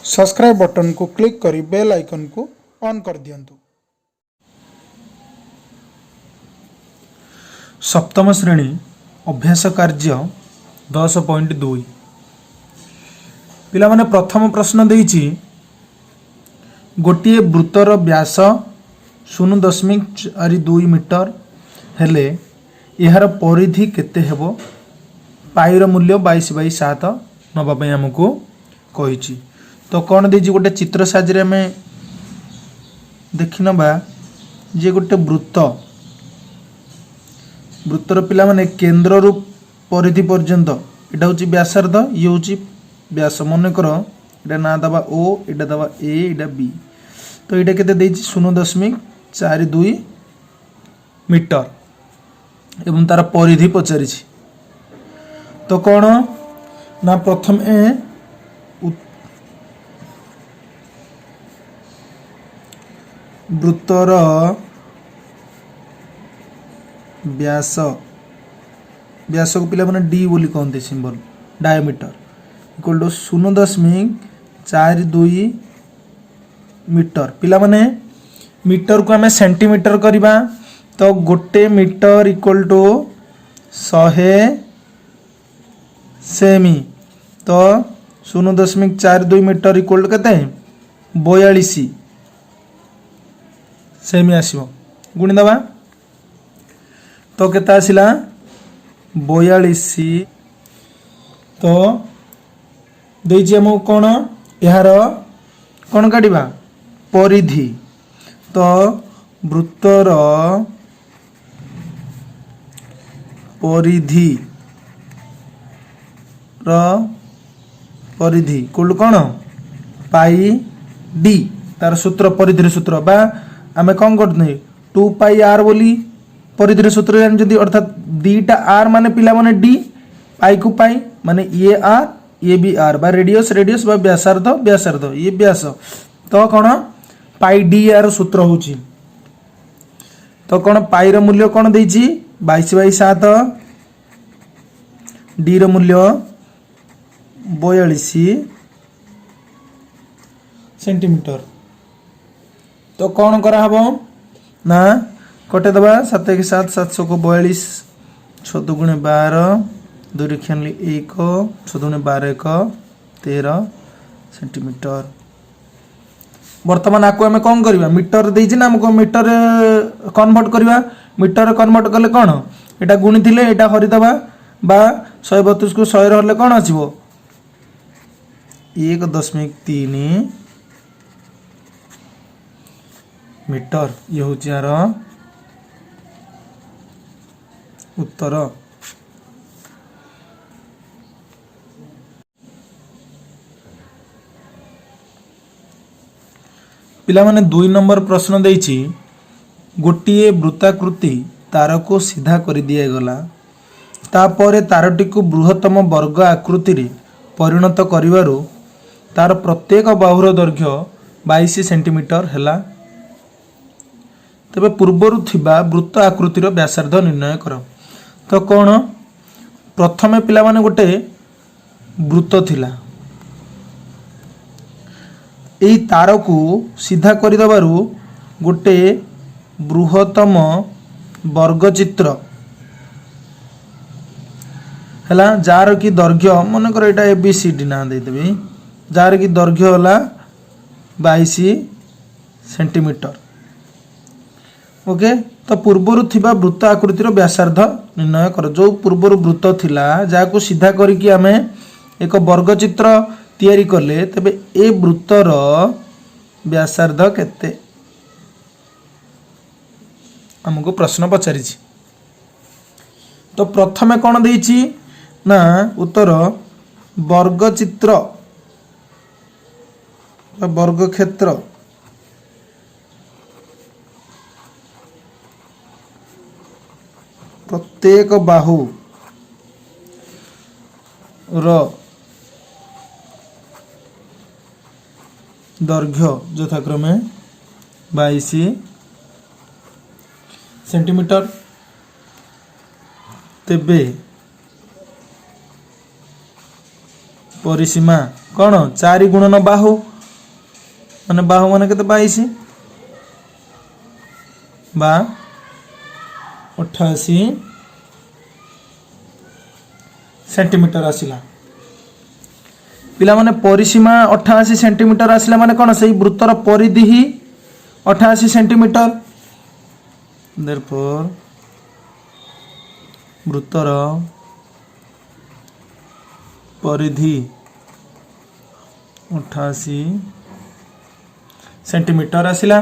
Subscribe button को click करी bell icon को ऑन कर दियंतु। सप्तम श्रेणी अभ्यास कार्य 10.2 पिला माने प्रथम प्रश्न देइछि गोटिए वृत्तर व्यास 0.42 मीटर हेले यार परिधि केते हेबो पाईर मूल्य 22/7 नबा पई हमकु कहिछि। तो कौन देइछि गोटे चित्र साहाय्य में देखि नबा जे गोटे वृत्तर पिला माने केंद्र रु परिधि पर्यंत एटा होछि व्यासार्ध ये होछि व्यास मन कर एटा ना दबा ओ एटा दबा ए एटा बी तो एटा केते देइछि 0.42 मीटर एवं तार परिधि पचारिछि। तो कौन ना प्रथम वृत्तर व्यास को पिला माने डी बोली कहते symbol diameter equal to 0.42 meter पिला माने मीटर को हमें सेंटीमीटर करबा तो गोटे मीटर इक्वल टू 100 सेमी तो 0.42 मीटर इक्वल टू केते 42 सेमी आसीबो गुणी दबा तो केते आसिला 42 तो देइछि हम कोन यार कोन काटिबा परिधि तो वृत्तर परिधि परिधि कुल कोन पाई डी तार सूत्र परिधि सूत्र बा आमे कोन करथि 2 पाई आर बोली परिधि सूत्र जदी अर्थात दीटा आर माने पिला माने डी पाई को पाई माने ये आर ये भी आर बा रेडियस बा व्यासार्ध ये व्यास तो कोन पाई डी आर सूत्र होची तो कोन पाई रो मूल्य कोन देइची 22/7 डी रो मूल्य 42 सेंटीमीटर। तो कौन करा हबो ना कटे दबा 7 के 7 700 को 42 6 दुगुणे 12 2 रेखियानली 1 6 दुगुणे 12 1 13 सेंटीमीटर। वर्तमान आको हमें कौन करबा मीटर देइछि ना हमको मीटर कन्वर्ट करबा मीटर कन्वर्ट करले कोन एटा गुणी थिले एटा हरि दबा बा 132 को 100 रे हरले कोन आछिबो 1.3 मीटर ये हूँ यार उत्तर। पिला माने 2 नंबर प्रश्न देइछि गोटिए वृत्ताकृति तार को सीधा कर दिया गला तापर तारटी को बृहत्तम वर्ग आकृति रे परिणत करिवारु तार प्रत्येक बाहुर दैर्घ्य 22 सेंटीमीटर हैला तबे पूर्वरु थिबा वृत्त आकृतिर व्यासार्ध निर्णय कर। तो कौन प्रथमे पिला माने गोटे वृत्त थिला एई तार को सीधा कर दबारु गोटे बृहत्तम वर्गचित्र हैला जार की दैर्घ्य मन कर एटा एबीसीडी ना दे देबे जार की दैर्घ्य होला 22 सेंटीमीटर ओके। तो पूर्वर थिबा वृत्त आकृतिर व्यासार्ध निर्णय कर जो पूर्वर वृत्त थिला जाको सीधा करिकि आमे एक वर्गचित्र तयारी करले तबे ए वृत्तर व्यासार्ध केते हमको प्रश्न पचारिछि। तो प्रथमे कोन देइछि ना उत्तर वर्गचित्र वर्गक्षेत्र प्रत्येक बाहु रो दैर्घ्य यथाक्रमे 22 सेंटीमीटर तेबे परिसीमा कौन 4 गुणन बाहु माने बाहु माने केते 22 बा 88 सेंटीमीटर आसिला पिला माने परिसीमा 88 सेंटीमीटर आसिला माने कोन सही वृत्तर परिधि ही 88 सेंटीमीटर देयरफॉर वृत्तर परिधि 88 सेंटीमीटर आसिला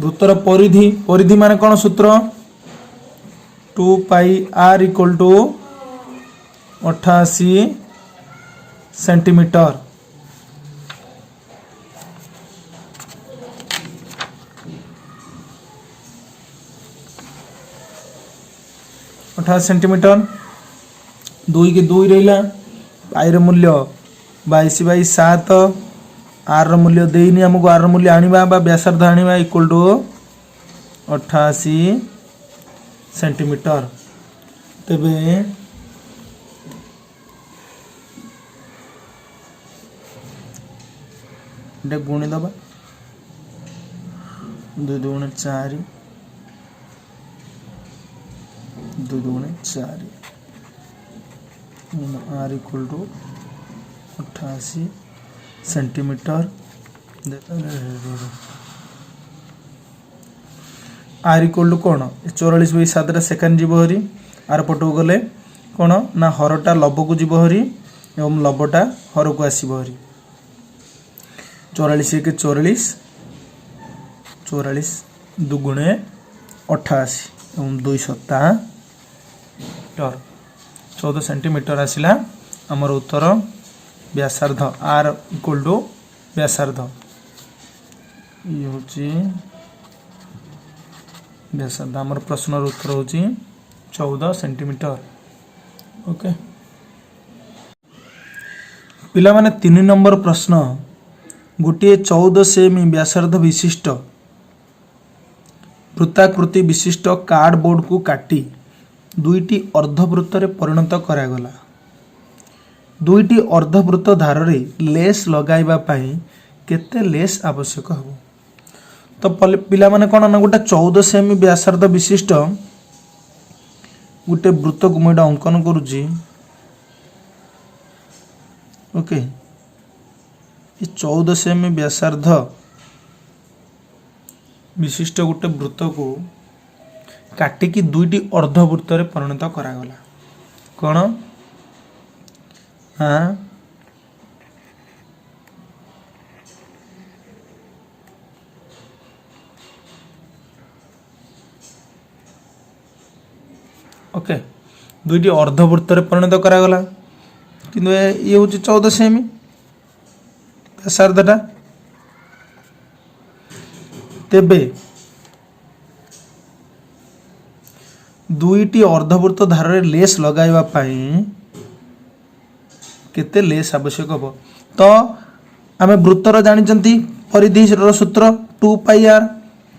वृत्तर परिधि परिधि माने कोन सूत्र 2 pi r equal to 88 centimeter centimeter 2 के 2 रहा पाई मूल्य 22/7 आर मूल्य देनी आमको आर मूल्य आनिबा बा व्यासार्ध आनिबा इक्वल टू 88 सेंटीमीटर तेबे डे गुणी दबा 2 2 4 2 2 4 R equal to 88 centimeter R equal to कौन 44/7 सेकेंड जीव हरी आर पटू गले कौन ना हरटा लब को जीव हरी एवं लबटा हर को आसब हरी 44 के 44 44 दुगुणे 88 एवं 2 7 14 सेंटीमीटर आसिला आमर उत्तर व्यासार्ध आर इक्वल टू व्यासार्ध ये होची व्यासार्ध आमर प्रश्न उत्तर होची 14 सेंटीमीटर ओके पिला माने 3 नंबर प्रश्न गोटे 14 सेमी व्यासार्ध विशिष्ट वृत्ताकृति विशिष्ट कार्डबोर्ड को काटी दुईटी अर्धवृत्त रे परिणत करागला दुईटी अर्धवृत्त धार रे लेस लगाइबा पाई केते लेस आवश्यक हो तो पिला माने कोन ना गोटे 14 सेमी व्यासार्ध विशिष्ट गोटे वृत्त को मैं अंकन करूची ओके ये 14 सेमी व्यासार्ध विशिष्ट गोटे वृत्त को काटिकी दुईटी अर्धवृत्त रे परिणत करागला कौन हाँ ओके दुईटी अर्धवृत्त रे परिणत करागला किंतु ये हूँ 14 सेमी व्यासार्धटा तेबे दुईटी अर्धवृत्त धार रे लेस लगाइबा पाई केते लेस आवश्यक हो तो आमे वृत्तर जानिचंती परिधि सूत्र 2 पाई आर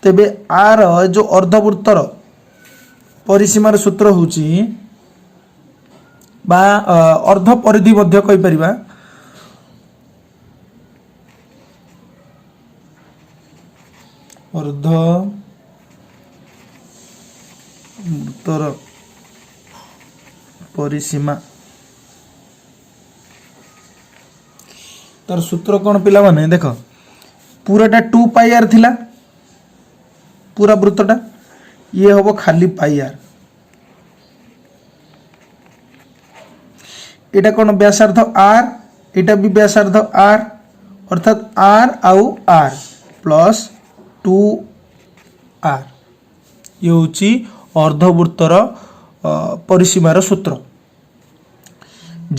तेबे आर जो अर्धवृत्तर परिसीमार सूत्र होची बा अर्ध परिधि मध्य कहि परिबा अर्ध वृत्तर परिसीमा तार सूत्र कौन पिला माने देख पूराटा 2 पाई आर थिला पूरा वृत्तटा ये होबो खाली पाई आर एटा कौन व्यासार्ध आर एटा भी व्यासार्ध आर अर्थात आर आउ आर प्लस 2 आर ये होची अर्धवृत्तर परिसीमार सूत्र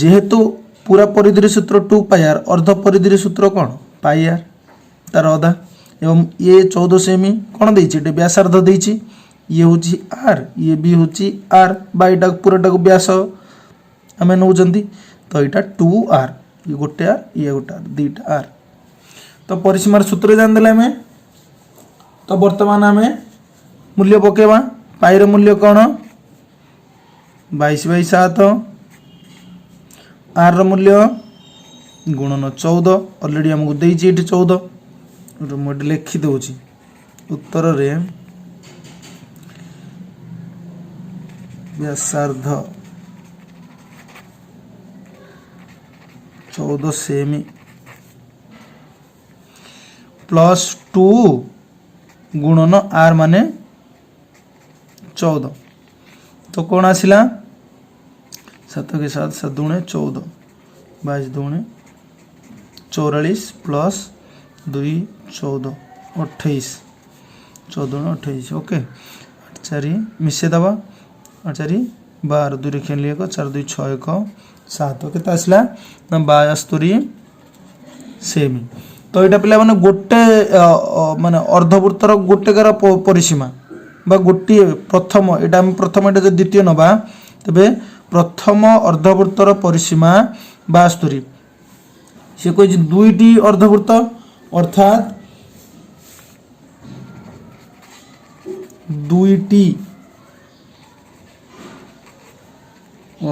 जेहेतु पूरा परिधि सूत्र 2 पाई आर अर्ध परिधि सूत्र कौन पाई आर तार अधा एवं ये 14 सेमी कौन देछि व्यासार्ध देछि ये होची आर ये भी होची आर बा एटा पूराटा को व्यास आमे नउजंती तो एटा 2 आर ये गोटे आर ये गोटे आर दीटा आर तो परिसीमार सूत्र जान देले हमें तो वर्तमान आमे मूल्य पकेबा पाई रो मूल्य कौन 22/7 आर रो मूल्य गुणन 14 ऑलरेडी हमको देछि 14 मुझे लिखी दूची उत्तर रे व्यासार्ध 14 सेमी +2 गुणन आर माने 14 तो कौन आसिला 7 के 7 7 दूणे 14 22 दूणे 44 प्लस 2 14 28 14 28 ओके 4 मिसे दबा 4 12 2 रेखन लिए 4 2 6 1 7 केते आसला ना 72 सेमी तो यहाँ पे मैंने गोटे माने अर्धवृत्तर गोटेकार परिसीमा बा गोटे प्रथम यहाँ प्रथम ये द्वितीय नवा तेरे प्रथम अर्धवृत्तर परिसीमा 72 से कही दुईटी अर्धवृत्त अर्थात दुईटी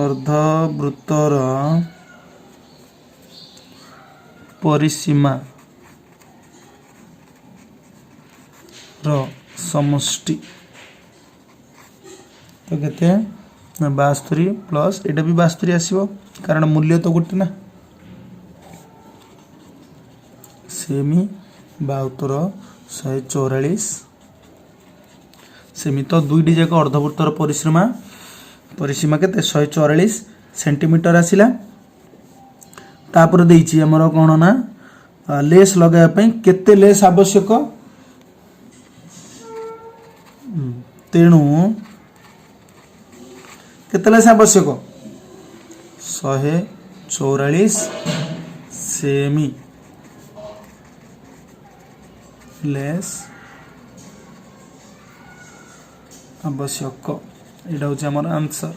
अर्धवृत्तर परिसीमा रो समष्टि तो केते 72 प्लस एटा भी 72 आसीबो कारण मूल्य तो गोटे ना सेमी 72 144 सेमी तो दुईटी जाक अर्धवृत्तर परिसीमा परिसीमा केते 144 सेंटीमीटर आसिला तापर देइछि हमर कोन ना लेस लगाया पई केते लेस आवश्यक तेणु केते लेस आवश्यक 144 सेमी लेस आवश्यक एटा होछि हमर आंसर।